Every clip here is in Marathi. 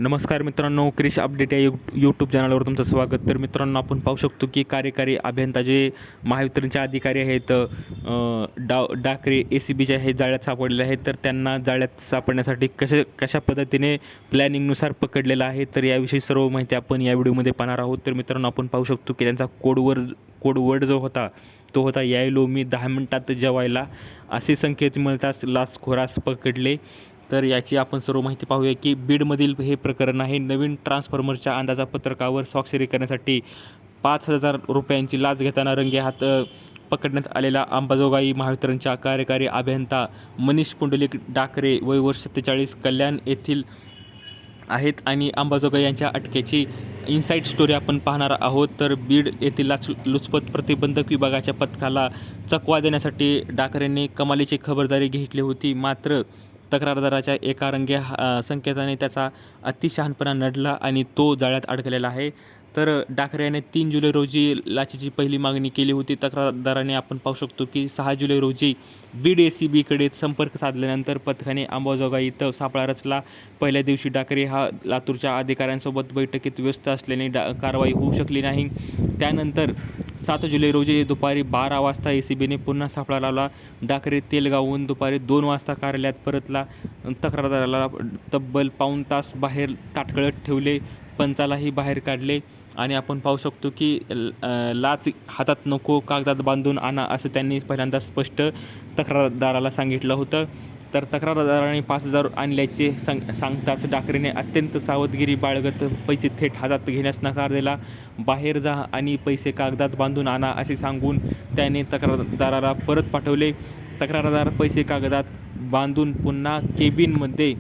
नमस्कार मित्रांनो, क्रिश अपडेट या यूट्यूब चॅनलवर तुमचं स्वागत. तर मित्रांनो, आपण पाहू शकतो की कार्यकारी अभियंता जे महावितरणचे अधिकारी आहेत, डाकरे ACBचे हे जाळ्यात सापडलेले आहेत. तर त्यांना जाळ्यात सापडण्यासाठी कशा पद्धतीने प्लॅनिंगनुसार पकडलेलं आहे, तर याविषयी सर्व माहिती आपण या व्हिडिओमध्ये पाहणार आहोत. तर मित्रांनो, आपण पाहू शकतो की त्यांचा कोडवर्ड जो होता तो होता यायलो मी 10 मिनिटात जेवायला. असे संकेत मिळताच लाचखोरास पकडले. तर याची आपण सर्व माहिती पाहूया की बीडमधील हे प्रकरण आहे. नवीन ट्रान्सफॉर्मरच्या अंदाजापत्रकावर स्वाक्षरी करण्यासाठी 5,000 रुपयांची लाच घेताना रंगेहात पकडण्यात आलेला अंबाजोगाई महावितरणच्या कार्यकारी अभियंता मनीष पुंडलिक डाकरे, वय वर्ष 47, कल्याण येथील आहेत. आणि अंबाजोगाई यांच्या अटकेची इनसाईड स्टोरी आपण पाहणार आहोत. तर बीड येथील लुचपत प्रतिबंधक विभागाच्या पथकाला चकवा देण्यासाठी डाकरेंनी कमालीची खबरदारी घेतली होती. मात्र तक्रारदाराच्या एका संकेताने त्याचा अतिशहाणपणा नडला आणि तो जाळ्यात अडकलेला आहे. तर डाकरे याने 3 जुलै रोजी लाचेची पहिली मागणी केली होती. तक्रारदाराने आपण पाहू शकतो की 6 जुलै रोजी बीड ACBकडे संपर्क साधल्यानंतर पथकाने अंबाजोगाई इथं सापळा रचला. पहिल्या दिवशी डाकरे हा लातूरच्या अधिकाऱ्यांसोबत बैठकीत व्यस्त असल्याने कारवाई होऊ शकली नाही. त्यानंतर 7 जुलै रोजी दुपारी 12 वाजता ACBने पुन्हा सापळा लावला. डाकरे तेलगावहून दुपारी 2 वाजता कार्यालयात परतला. तक्रारदाराला तब्बल पाऊण तास बाहेर ताटकळत ठेवले, पंचालाही बाहेर काढले. आणि आपण पाहू शकतो की लाच हातात नको, कागदात बांधून आणा, असं त्यांनी पहिल्यांदा स्पष्ट तक्रारदाराला सांगितलं होतं. तर तक्रारदाराने 5,000 आणल्याचे सांगताच डाकरेने अत्यंत सावधगिरी बाळगत पैसे थेट हातात घेण्यास नकार दिला. बाहेर जा आणि पैसे कागदात बांधून आणा असे सांगून त्याने तक्रारदाराला परत पाठवले. तक्रारदार पैसे कागदात बांधून पुन्हा केबिनमध्ये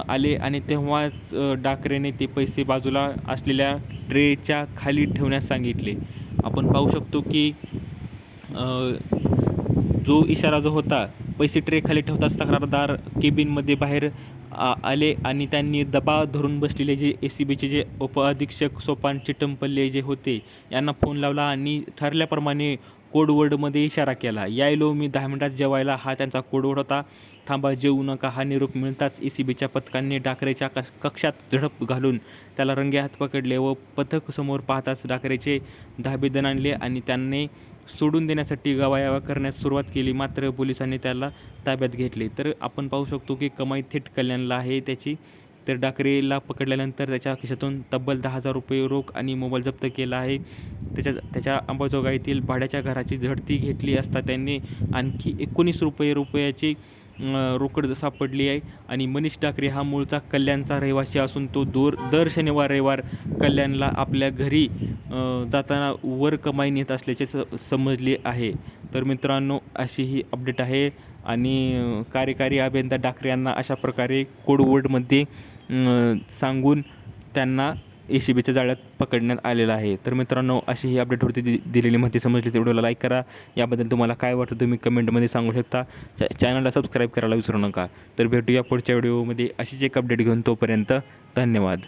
आले आणि तेव्हाच डाकरेने ते पैसे बाजूला असलेल्या ट्रेच्या खाली ठेवण्यास सांगितले. आपण पाहू शकतो की जो इशारा जो होता, पैसे ट्रे खाली ठेवताच तक्रारदार केबिनमध्ये बाहेर आले आणि त्यांनी दबाव धरून बसलेले जे ACBचे जे उपअधीक्षक सोपान चिटंपल्ले जे होते यांना फोन लावला आणि ठरल्याप्रमाणे कोडवर्डमध्ये इशारा केला. यायलो मी 10 मिनिटात जेवायला, हा त्यांचा कोडवर्ड होता. थांबा, जेवू नका हा निरोप मिळताच ACBच्या पथकांनी डाकरेच्या कक्षात झडप घालून त्याला रंगेहात पकडले व पथक समोर पाहताच डाकरेचे धाबे दणाणले आणि त्यांनी सोडून देण्यासाठी गवायावा करण्यास सुरुवात केली. मात्र पोलिसांनी त्याला ताब्यात घेतले. तर आपण पाहू शकतो की कमाई थेट कल्याणला आहे त्याची. तर डाकरेला पकडल्यानंतर त्याच्या खिशातून तब्बल 10,000 रुपये रोख आणि मोबाईल जप्त केला आहे. त्याच्या अंबाजोगाईतील भाड्याच्या घराची झडती घेतली असता त्यांनी आणखी 19 रुपयाची रोकड सापडली आहे. आणि मनीष डाकरे हा मूळचा कल्याणचा रहिवासी असून तो दर शनिवार रविवार कल्याणला आपल्या घरी जाताना वर कमाई नेत असल्याचे समजले आहे. तर मित्रांनो, अशी ही अपडेट आहे. आणि कार्यकारी अभियंता डाकरे यांना अशा प्रकारे कोडवर्डमध्ये सांगून त्यांना ACBच्या जाळ्यात पकडण्यात आलेलं आहे. तर मित्रांनो, अशी ही अपडेटवरती दिलेली माहिती समजली तर व्हिडिओला लाईक करा. याबद्दल तुम्हाला काय वाटतं तुम्ही कमेंटमध्ये सांगू शकता. चॅनलला सबस्क्राईब करायला विसरू नका. तर भेटूया पुढच्या व्हिडिओमध्ये अशीच एक अपडेट घेऊन. तोपर्यंत धन्यवाद.